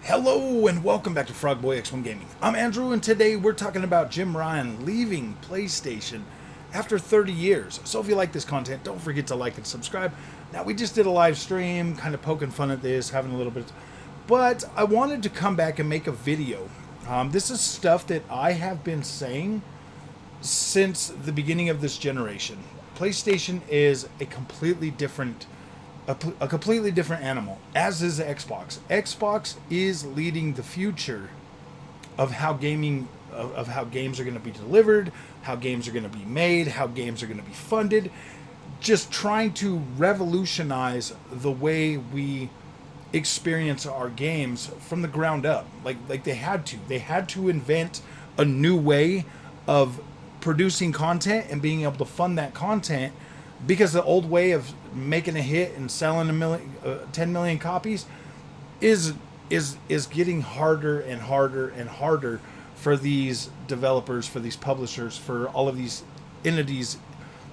Hello and welcome back to Frogboy X1 Gaming. I'm Andrew and today we're talking about Jim Ryan leaving PlayStation after 30 years. So if you like this content, don't forget to like and subscribe. Now we just did a live stream, kind of poking fun at this, having a little bit, but I wanted to come back and make a video. This is stuff that I have been saying since the beginning of this generation. PlayStation is a completely different animal, as is Xbox. Xbox is leading the future of how gaming, of how games are going to be delivered, how games are going to be made, how games are going to be funded. Just trying to revolutionize the way we experience our games from the ground up. Like they had to invent a new way of producing content and being able to fund that content, because the old way of making a hit and selling 10 million copies is getting harder and harder and harder for these developers, for these publishers, for all of these entities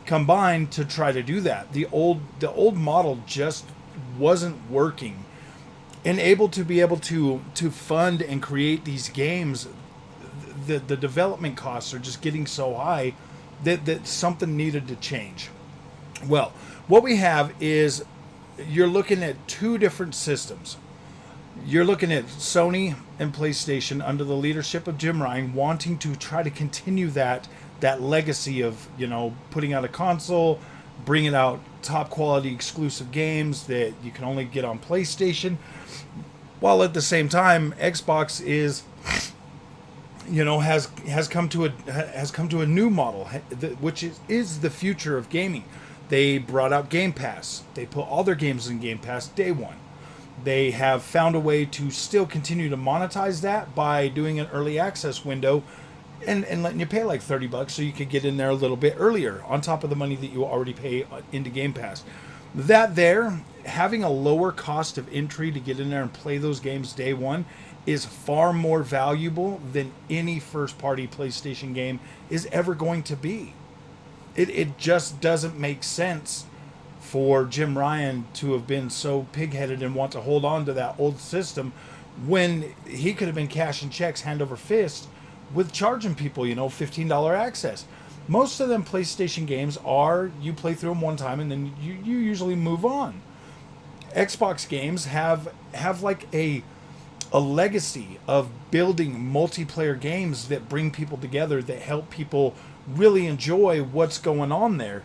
combined to try to do that. The old model just wasn't working, and able to fund and create these games. The development costs are just getting so high that something needed to change. Well, what we have is you're looking at two different systems. You're looking at Sony and PlayStation under the leadership of Jim Ryan wanting to try to continue that legacy of, putting out a console, bringing out top quality exclusive games that you can only get on PlayStation, while at the same time Xbox is has come to a new model, which is the future of gaming. They brought out Game Pass. They put all their games in Game Pass day one. They have found a way to still continue to monetize that by doing an early access window and letting you pay like $30 so you could get in there a little bit earlier on top of the money that you already pay into Game Pass. Having a lower cost of entry to get in there and play those games day one is far more valuable than any first-party PlayStation game is ever going to be. It just doesn't make sense for Jim Ryan to have been so pig-headed and want to hold on to that old system when he could have been cashing checks hand over fist with charging people, $15 access. Most of them PlayStation games are, you play through them one time and then you usually move on. Xbox games have like a legacy of building multiplayer games that bring people together, that help people really enjoy what's going on there.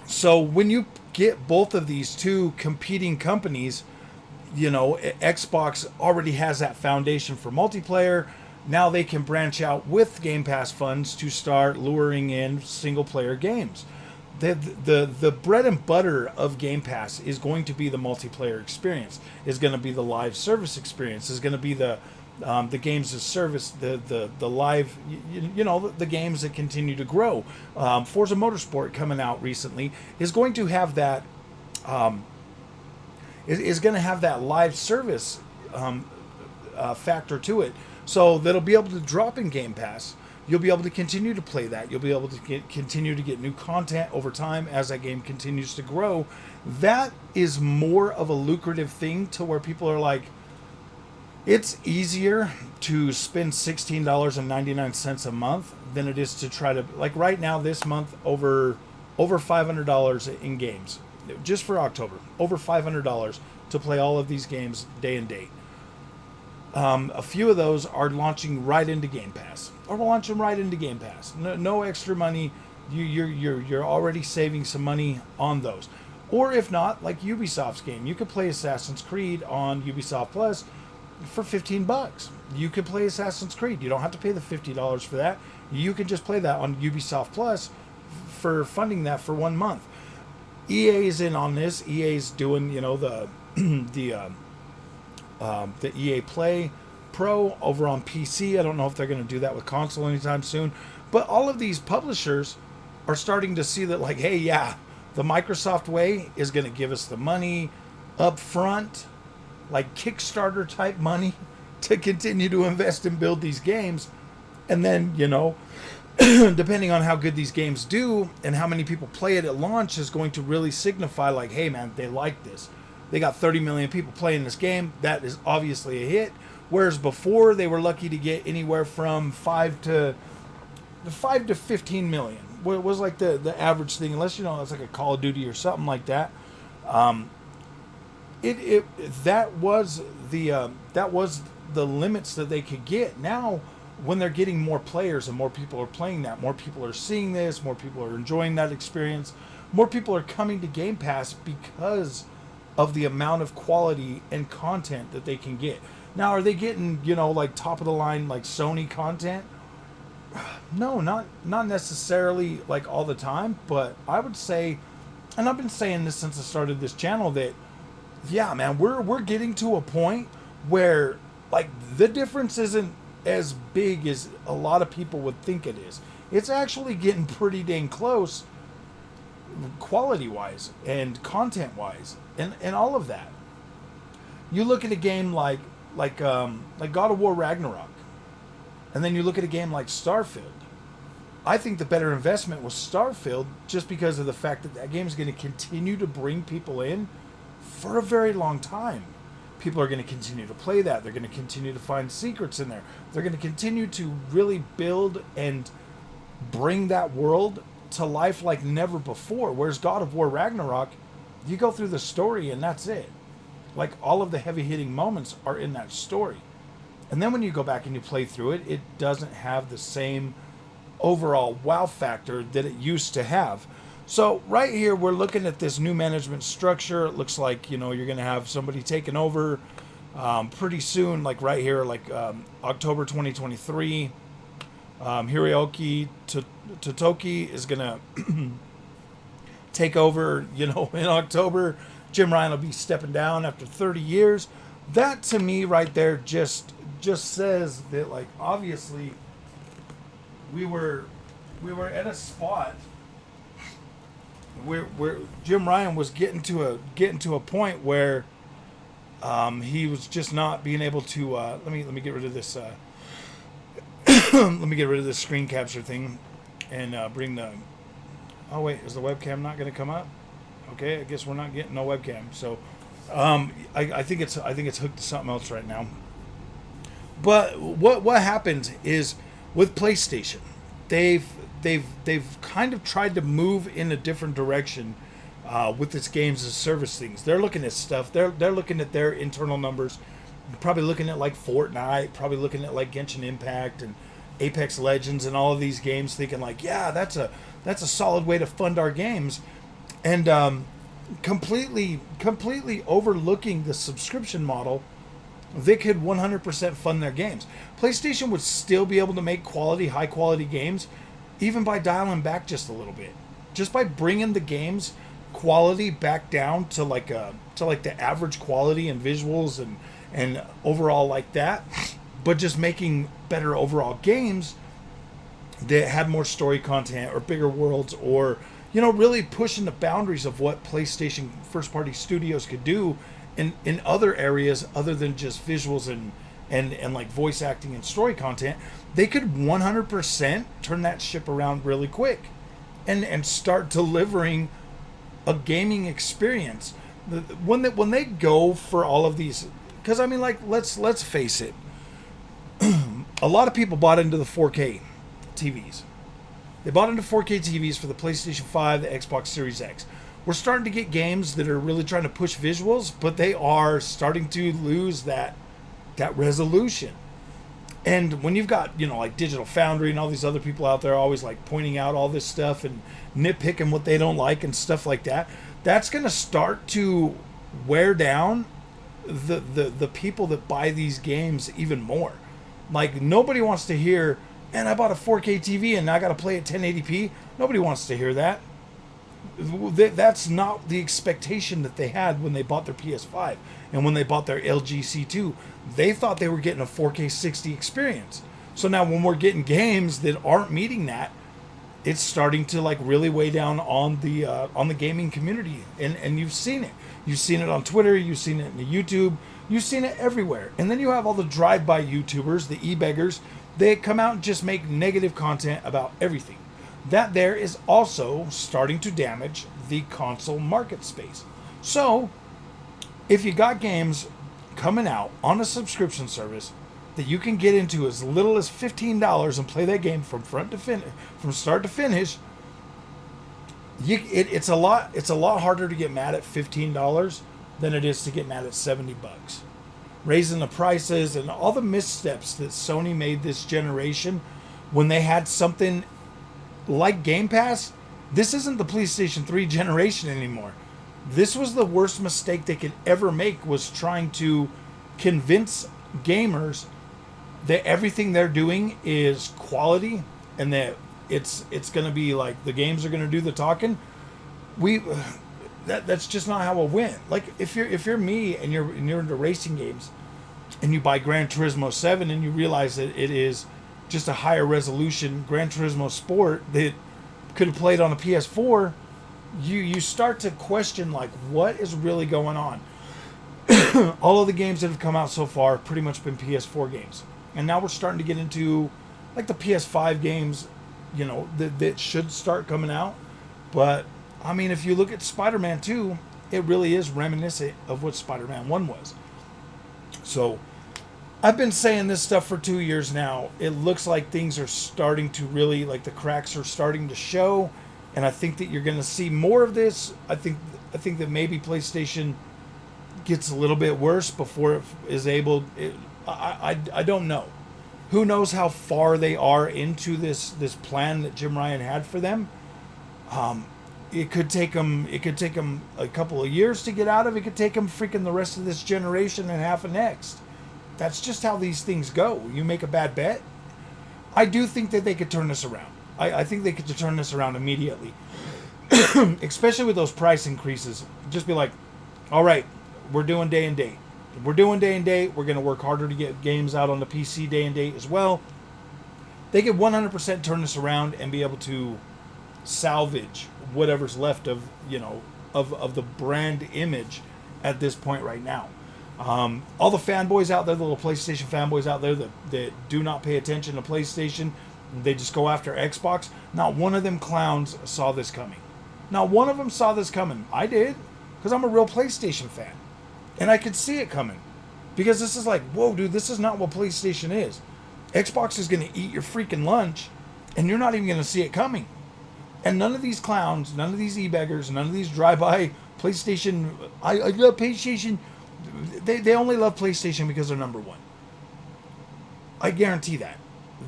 So when you get both of these two competing companies, Xbox already has that foundation for multiplayer. Now they can branch out with Game Pass funds to start luring in single player games. The bread and butter of Game Pass is going to be the multiplayer experience, is going to be the live service experience, is going to be the games as service, the live, the games that continue to grow. Forza Motorsport coming out recently is going to have that, is going to have that live service factor to it. So that'll be able to drop in Game Pass. You'll be able to continue to play that. You'll be able to continue to get new content over time as that game continues to grow. That is more of a lucrative thing, to where people are like, it's easier to spend $16.99 a month than it is to try to, like right now this month, over $500 in games. Just for October, over $500 to play all of these games day and date. A few of those are launching right into Game Pass, or we're launching right into Game Pass. No extra money. You're already saving some money on those. Or if not, like Ubisoft's game, you could play Assassin's Creed on Ubisoft Plus for $15. You could play Assassin's Creed. You don't have to pay the $50 for that. You can just play that on Ubisoft Plus for funding that for 1 month. EA is in on this. EA's doing, the EA Play Pro over on PC. I don't know if they're going to do that with console anytime soon. But all of these publishers are starting to see that, like, hey, yeah, the Microsoft way is going to give us the money up front, like Kickstarter type money, to continue to invest and build these games. And then, depending on how good these games do and how many people play it at launch, is going to really signify, like, hey, man, they like this. They got 30 million people playing this game. That is obviously a hit. Whereas before, they were lucky to get anywhere from 5 to 15 million. Was like the average thing, unless it's like a Call of Duty or something like that. That was the limits that they could get. Now, when they're getting more players and more people are playing that, more people are seeing this, more people are enjoying that experience, more people are coming to Game Pass because of the amount of quality and content that they can get. Now, are they getting, like top of the line, like Sony content? No, not necessarily like all the time, but I would say, and I've been saying this since I started this channel, that yeah, man, we're getting to a point where like the difference isn't as big as a lot of people would think it is. It's actually getting pretty dang close, quality wise and content wise, and all of that. You look at a game like God of War Ragnarok, and then you look at a game like Starfield. I think the better investment was Starfield, just because of the fact that that game is going to continue to bring people in for a very long time. People are going to continue to play that. They're going to continue to find secrets in there. They're going to continue to really build and bring that world to life like never before. Whereas God of War Ragnarok, you go through the story and that's it. Like, all of the heavy hitting moments are in that story. And then when you go back and you play through it, it doesn't have the same overall wow factor that it used to have. So right here, we're looking at this new management structure. It looks like, you're going to have somebody taking over pretty soon, like right here, like October 2023. Hiroyuki Totoki is going to take over, in October. Jim Ryan will be stepping down after 30 years. That, to me, right there, just says that, like, obviously we were at a spot where Jim Ryan was getting to a point where he was just not being able to. Let me get rid of this. Let me get rid of this screen capture thing, and bring the. Oh wait, is the webcam not going to come up? Okay, I guess we're not getting no webcam. So, I think it's hooked to something else right now. But what happened is, with PlayStation, they've kind of tried to move in a different direction with its games as service things. They're looking at stuff. They're looking at their internal numbers. Probably looking at like Fortnite. Probably looking at like Genshin Impact and Apex Legends and all of these games, thinking like, yeah, that's a solid way to fund our games, and completely overlooking the subscription model. They could 100% fund their games. PlayStation would still be able to make high quality games, even by dialing back just a little bit, just by bringing the game's quality back down to like the average quality and visuals and overall like that, but just making better overall games that had more story content or bigger worlds, or really pushing the boundaries of what PlayStation first party studios could do in other areas other than just visuals and like voice acting and story content. They could 100% turn that ship around really quick and start delivering a gaming experience. When they go for all of these, because I mean, like, let's face it, a lot of people bought into the 4K TVs. They bought into 4K TVs for the PlayStation 5, the Xbox Series X. We're starting to get games that are really trying to push visuals, but they are starting to lose that resolution. And when you've got, like Digital Foundry and all these other people out there always like pointing out all this stuff and nitpicking what they don't like and stuff like that, that's going to start to wear down the people that buy these games even more. Like, nobody wants to hear, man, I bought a 4K TV and now I got to play at 1080p. Nobody wants to hear that. That's not the expectation that they had when they bought their PS5 and when they bought their LG C2. They thought they were getting a 4K 60 experience. So now when we're getting games that aren't meeting that, it's starting to like really weigh down on the gaming community. And you've seen it. You've seen it on Twitter. You've seen it in the YouTube. You've seen it everywhere. And then you have all the drive-by YouTubers, the e-beggars. They come out and just make negative content about everything. That there is also starting to damage the console market space. So if you got games coming out on a subscription service that you can get into as little as $15 and play that game from from start to finish, it's a lot harder to get mad at $15 than it is to get mad at $70. Raising the prices and all the missteps that Sony made this generation when they had something like Game Pass. This isn't the PlayStation 3 generation anymore. This was the worst mistake they could ever make, was trying to convince gamers that everything they're doing is quality and that it's going to be like the games are going to do the talking. That's just not how it went. Like if you're me and you're into racing games and you buy Gran Turismo 7 and you realize that it is just a higher resolution Gran Turismo Sport that could have played on a PS4, you start to question like what is really going on. All of the games that have come out so far have pretty much been PS4 games. And now we're starting to get into like the PS5 games, that should start coming out. But I mean, if you look at Spider-Man 2, it really is reminiscent of what Spider-Man 1 was. So I've been saying this stuff for 2 years now. It looks like things are starting to really, like the cracks are starting to show. And I think that you're going to see more of this. I think that maybe PlayStation gets a little bit worse before it is able. I don't know. Who knows how far they are into this plan that Jim Ryan had for them. It could take them a couple of years to get out of it. It could take them freaking the rest of this generation and half of next. That's just how these things go. You make a bad bet. I do think that they could turn this around. I think they could turn this around immediately. Especially with those price increases. Just be like, all right, we're doing day and date. We're doing day and date. We're going to work harder to get games out on the PC day and date as well. They could 100% turn this around and be able to salvage whatever's left of the brand image at this point right now. All the fanboys out there, the little PlayStation fanboys out there that do not pay attention to PlayStation, they just go after Xbox. Not one of them clowns saw this coming. Not one of them saw this coming. I did, because I'm a real PlayStation fan. And I could see it coming. Because this is like, whoa, dude, this is not what PlayStation is. Xbox is going to eat your freaking lunch, and you're not even going to see it coming. And none of these clowns, none of these e-beggars, none of these drive-by PlayStation, I love PlayStation, they only love PlayStation because they're number one. I guarantee that.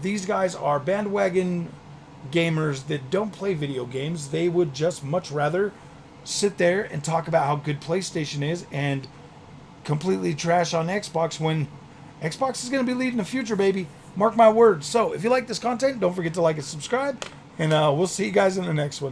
These guys are bandwagon gamers that don't play video games. They would just much rather sit there and talk about how good PlayStation is and completely trash on Xbox when Xbox is going to be leading the future, baby. Mark my words. So if you like this content, don't forget to like and subscribe. And we'll see you guys in the next one.